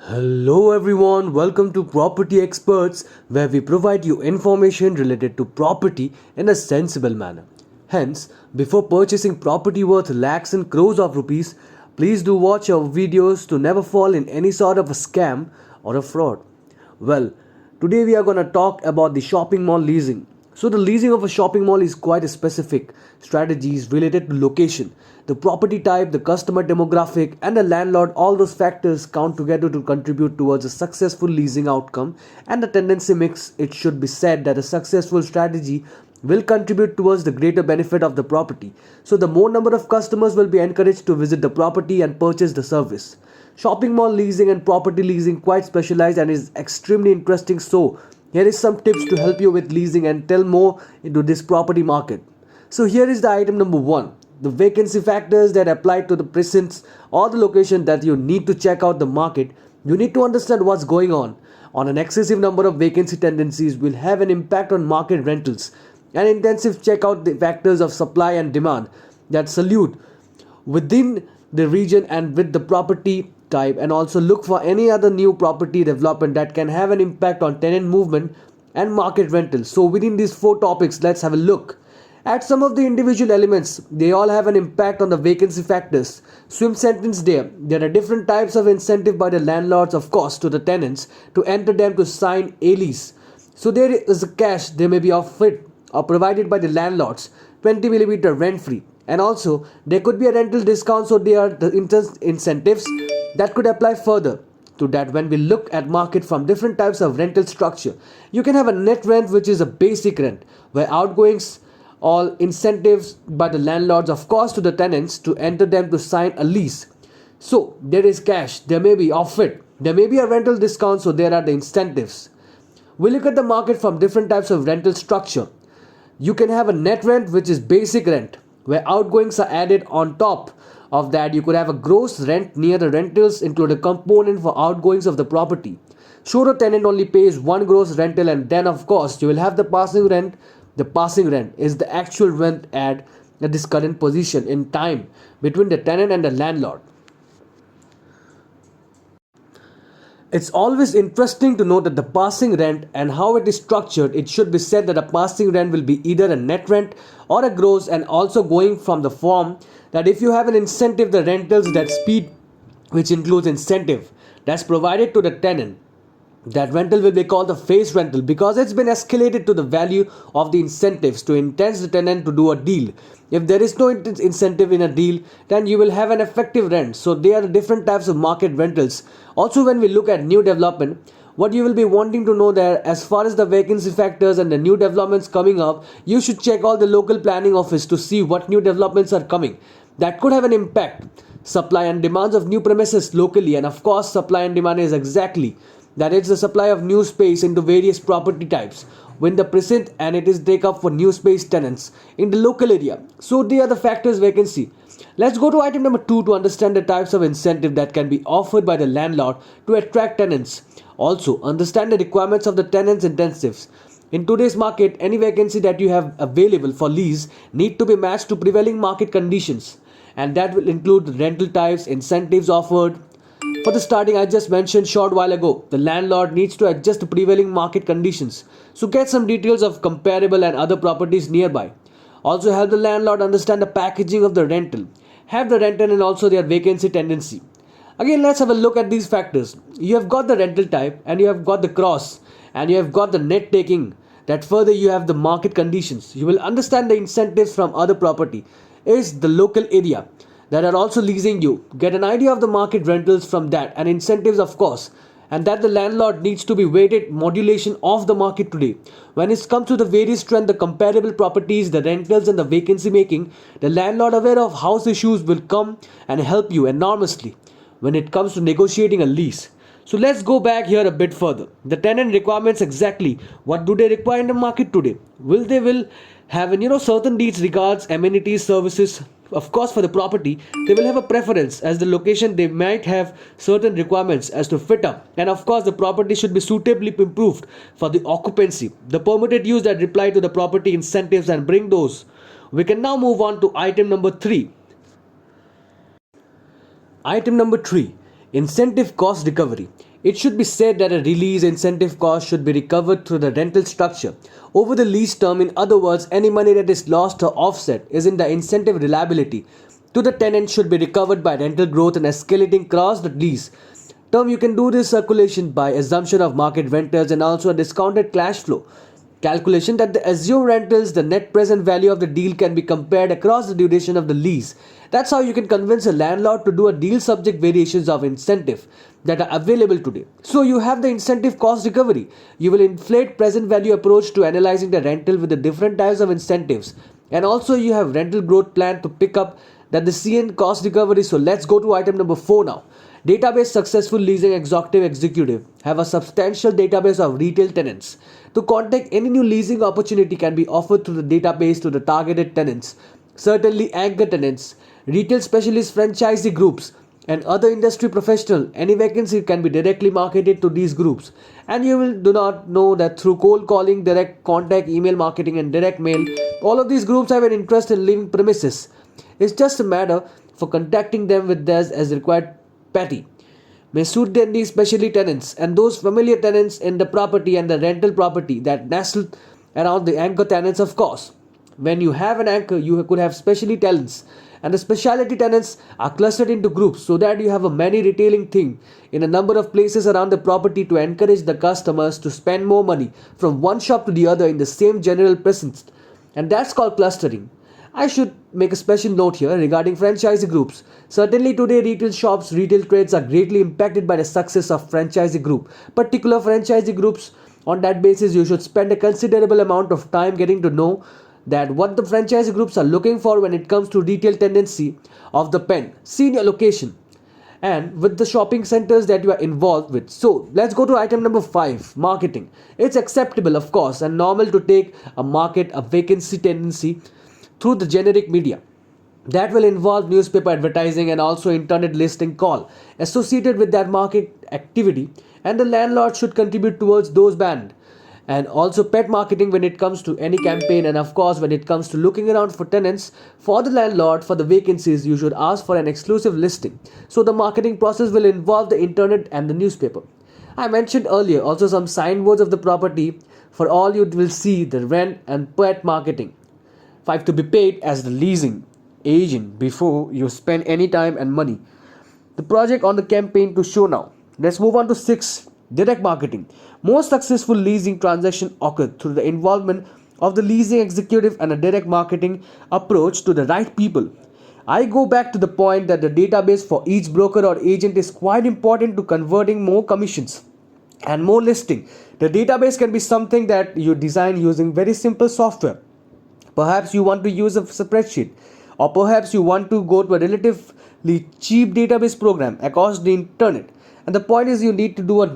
Hello everyone, welcome to Property Experts, where we provide you information related to property in a sensible manner. Hence, before purchasing property worth lakhs and crores of rupees, please do watch our videos to never fall in any sort of a scam or a fraud. Well, today we are going to talk about the shopping mall leasing. So the leasing of a shopping mall is quite a specific strategies related to location, the property type, the customer demographic and the landlord. All those factors count together to contribute towards a successful leasing outcome, and the tendency mix, it should be said that a successful strategy will contribute towards the greater benefit of the property. So the more number of customers will be encouraged to visit the property and purchase the service. Shopping mall leasing and property leasing quite specialized and is extremely interesting. So here is some tips to help you with leasing and tell more into this property market. So here is the item number 1. The vacancy factors that apply to the presence or the location that you need to check out the market. You need to understand what's going on. On an excessive number of vacancy tendencies will have an impact on market rentals. An intensive check out the factors of supply and demand that salute within the region and with the property type, and also look for any other new property development that can have an impact on tenant movement and market rentals. So within these four topics, let's have a look at some of the individual elements. They all have an impact on the vacancy factors. Swim sentence there are different types of incentive by the landlords, of course, to the tenants to enter them to sign a lease. So there is a cash they may be offered or provided by the landlords, 20 millimeter rent free, and also there could be a rental discount. So there are the interest incentives that could apply further to that. When we look at market from different types of rental structure, you can have a net rent, which is a basic rent where outgoings all incentives by the landlords, of course, to the tenants to enter them to sign a lease. So there is cash there may be offered, there may be a rental discount, so there are the incentives. We look at the market from different types of rental structure. You can have a net rent, which is basic rent where outgoings are added on top of that. You could have a gross rent near the rentals include a component for outgoings of the property. Sure, a tenant only pays one gross rental, and then of course you will have the passing rent. The passing rent is the actual rent at this current position in time between the tenant and the landlord. It's always interesting to note that the passing rent and how it is structured. It should be said that a passing rent will be either a net rent or a gross, and also going from the form that if you have an incentive, the rentals that speed, which includes incentive that's provided to the tenant, that rental will be called the face rental because it's been escalated to the value of the incentives to entice the tenant to do a deal. If there is no incentive in a deal, then you will have an effective rent. So there are different types of market rentals. Also, when we look at new development, what you will be wanting to know there, as far as the vacancy factors and the new developments coming up, you should check all the local planning office to see what new developments are coming that could have an impact. Supply and demands of new premises locally, and of course supply and demand is exactly that it's the supply of new space into various property types when the present, and it is take up for new space tenants in the local area. So they are the factors vacancy. Let's go to item number 2 to understand the types of incentive that can be offered by the landlord to attract tenants. Also understand the requirements of the tenants incentives. In today's market, any vacancy that you have available for lease need to be matched to prevailing market conditions, and that will include rental types, incentives offered. For the starting, I just mentioned short while ago, the landlord needs to adjust to prevailing market conditions. So get some details of comparable and other properties nearby. Also help the landlord understand the packaging of the rental, have the rental and also their vacancy tendency. Again, let's have a look at these factors. You have got the rental type, and you have got the cross, and you have got the net taking. That further you have the market conditions. You will understand the incentives from other property is the local area that are also leasing you. Get an idea of the market rentals from that, and incentives, of course, and that the landlord needs to be weighted modulation of the market today. When it comes to the various trend, the comparable properties, the rentals and the vacancy making, the landlord aware of house issues will come and help you enormously when it comes to negotiating a lease. So let's go back here a bit further. The tenant requirements, exactly what do they require in the market today? Will have certain needs regards amenities, services. Of course, for the property, they will have a preference as the location. They might have certain requirements as to fit up, and of course the property should be suitably improved for the occupancy, the permitted use that reply to the property incentives and bring those. We can now move on to item number 3. Item number 3, incentive cost recovery. It should be said that a release incentive cost should be recovered through the rental structure over the lease term. In other words, any money that is lost or offset is in the incentive reliability to the tenant should be recovered by rental growth and escalating across the lease term. You can do this circulation by assumption of market rentals and also a discounted cash flow calculation that the assumed rentals, the net present value of the deal can be compared across the duration of the lease. That's how you can convince a landlord to do a deal subject variations of incentive that are available today. So you have the incentive cost recovery. You will inflate present value approach to analyzing the rental with the different types of incentives. And also you have rental growth plan to pick up that the CN cost recovery. So let's go to item number 4 now. Database successful leasing executive have a substantial database of retail tenants. To contact any new leasing opportunity can be offered through the database to the targeted tenants, certainly anchor tenants, retail specialist franchisee groups, and other industry professional. Any vacancy can be directly marketed to these groups, and you will do not know that through cold calling, direct contact, email marketing, and direct mail, all of these groups have an interest in leaving premises. It's just a matter for contacting them with theirs as required petty may suit their needs, especially tenants and those familiar tenants in the property and the rental property that nestle around the anchor tenants. Of course, when you have an anchor, you could have specialty tenants, and the specialty tenants are clustered into groups so that you have a many retailing thing in a number of places around the property to encourage the customers to spend more money from one shop to the other in the same general presence, and that's called clustering. I should make a special note here regarding franchisee groups. Certainly today retail shops, retail trades are greatly impacted by the success of franchisee group. Particular franchisee groups, on that basis you should spend a considerable amount of time getting to know that what the franchisee groups are looking for when it comes to retail tendency of the pen, senior location, and with the shopping centers that you are involved with. So let's go to item number 5, marketing. It's acceptable, of course, and normal to take a vacancy tendency through the generic media. That will involve newspaper advertising and also internet listing call associated with that market activity, and the landlord should contribute towards those banned. And also pet marketing when it comes to any campaign, and of course when it comes to looking around for tenants for the landlord for the vacancies, you should ask for an exclusive listing. So the marketing process will involve the internet and the newspaper. I mentioned earlier also some signboards of the property. For all you will see the rent and pet marketing. 5, to be paid as the leasing agent before you spend any time and money. The project on the campaign to show now. Let's move on to 6, direct marketing. Most successful leasing transaction occur through the involvement of the leasing executive and a direct marketing approach to the right people. I go back to the point that the database for each broker or agent is quite important to converting more commissions and more listing. The database can be something that you design using very simple software. Perhaps you want to use a spreadsheet, or perhaps you want to go to a relatively cheap database program across the internet. And the point is you need to do a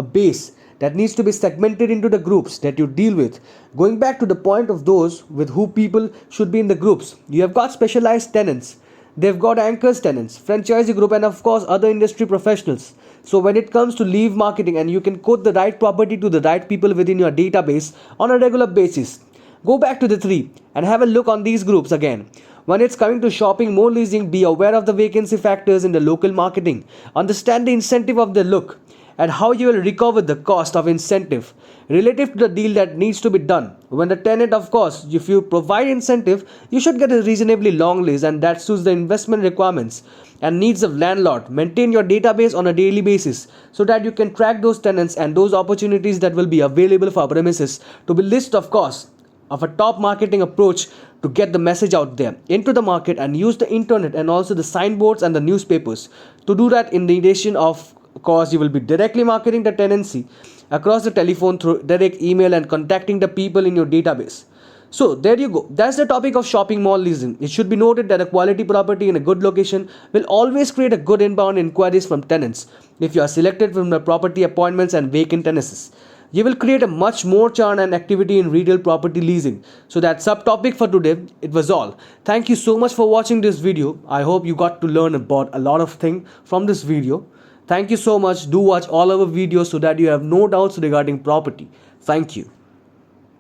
base that needs to be segmented into the groups that you deal with. Going back to the point of those with who people should be in the groups, you have got specialized tenants, they've got anchors tenants, franchisee group, and of course other industry professionals. So when it comes to leave marketing, and you can quote the right property to the right people within your database on a regular basis. Go back to the 3 and have a look on these groups again. When it's coming to shopping, more leasing, be aware of the vacancy factors in the local marketing. Understand the incentive of the look and how you will recover the cost of incentive relative to the deal that needs to be done. When the tenant, of course, if you provide incentive, you should get a reasonably long lease, and that suits the investment requirements and needs of landlord. Maintain your database on a daily basis so that you can track those tenants and those opportunities that will be available for premises to be listed, of course, of a top marketing approach to get the message out there into the market, and use the internet and also the signboards and the newspapers to do that. In the addition, of course, you will be directly marketing the tenancy across the telephone through direct email and contacting the people in your database. So there you go. That's the topic of shopping mall leasing. It should be noted that a quality property in a good location will always create a good inbound inquiries from tenants. If you are selected from the property appointments and vacant tenancies, you will create a much more churn and activity in retail property leasing. So that subtopic for today, it was all. Thank you so much for watching this video. I hope you got to learn about a lot of things from this video. Thank you so much. Do watch all our videos so that you have no doubts regarding property. Thank you.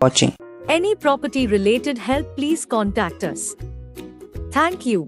Watching. Any property related help, please contact us. Thank you.